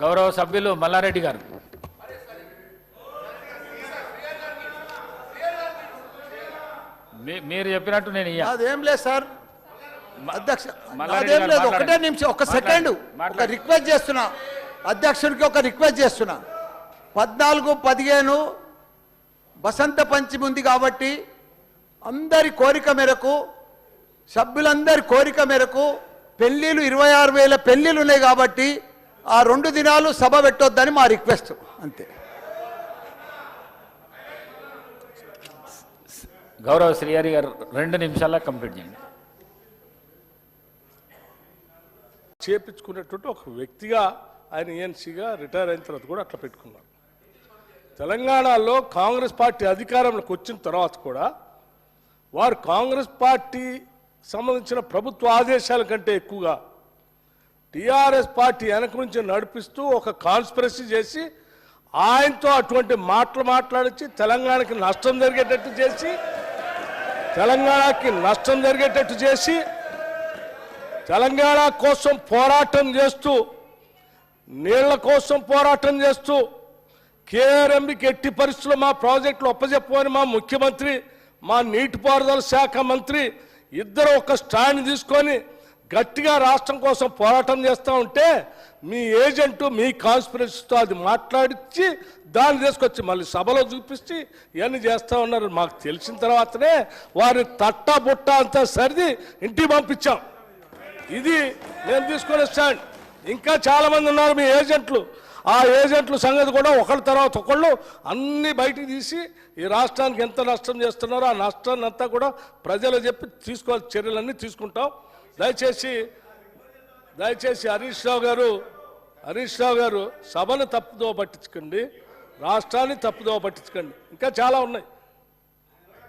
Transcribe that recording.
గౌరవ సభ్యులు మల్లారెడ్డి గారు. మీరు చెప్పినట్టు నేను అదేం లేదు సార్ అధ్యక్ష, అదేం లేదు. ఒకటే నిమిషం, ఒక సెకండ్, ఒక రిక్వెస్ట్ చేస్తున్నా అధ్యక్షుడికి, ఒక రిక్వెస్ట్ చేస్తున్నా. 14, 15 వసంత పంచమి ఉంది కాబట్టి అందరి కోరిక మేరకు, సభ్యులందరి కోరిక మేరకు పెళ్లిళ్ళు 26,000 పెళ్లిళ్ళు ఉన్నాయి కాబట్టి ఆ 2 దినాలు సభ పెట్టొద్దని మా రిక్వెస్ట్, అంతే. గౌరవ శ్రీహరి గారు 2 నిమిషాల్లో కంప్లీట్ చేయండి. చేపించుకునేటువంటి ఒక వ్యక్తిగా ఆయన ఏఎన్సీగా రిటైర్ అయిన తర్వాత కూడా అట్లా పెట్టుకున్నారు. తెలంగాణలో కాంగ్రెస్ పార్టీ అధికారంలోకి వచ్చిన తర్వాత కూడా వారు కాంగ్రెస్ పార్టీ సంబంధించిన ప్రభుత్వ ఆదేశాల కంటే ఎక్కువగా టీఆర్ఎస్ పార్టీ వెనక నుంచి నడిపిస్తూ ఒక కాన్స్పిరసీ చేసి ఆయనతో అటువంటి మాటలు మాట్లాడించి తెలంగాణకి నష్టం జరిగేటట్టు చేసి తెలంగాణ కోసం పోరాటం చేస్తూ, నీళ్ల కోసం పోరాటం చేస్తూ, కేఆర్ఎంబికి ఎట్టి పరిస్థితుల్లో మా ప్రాజెక్టులు ఒప్పజెప్పని మా ముఖ్యమంత్రి, మా నీటిపారుదల శాఖ మంత్రి ఇద్దరు ఒక స్టాండ్ తీసుకొని గట్టిగా రాష్ట్రం కోసం పోరాటం చేస్తూ ఉంటే మీ ఏజెంటు మీ కాన్స్పిరసీతో అది మాట్లాడించి దాన్ని తీసుకొచ్చి మళ్ళీ సభలో చూపించి ఇవన్నీ చేస్తూ ఉన్నారు. మాకు తెలిసిన తర్వాతనే వారిని తట్టా బుట్ట అంతా సరిది ఇంటికి పంపించాం. ఇది నేను తీసుకునే స్టాండ్. ఇంకా చాలామంది ఉన్నారు మీ ఏజెంట్లు. ఆ ఏజెంట్ల సంగతి కూడా ఒకళ్ళ తర్వాత ఒకళ్ళు అన్నీ బయటికి తీసి ఈ రాష్ట్రానికి ఎంత నష్టం చేస్తున్నారో ఆ నష్టాన్ని అంతా కూడా ప్రజలు చెప్పి తీసుకోవాల్సిన చర్యలన్నీ తీసుకుంటాం. దయచేసి హరీష్ రావు గారు సభను తప్పుదో పట్టించకండి, రాష్ట్రాన్ని తప్పుదో పట్టించకండి. ఇంకా చాలా ఉన్నాయి.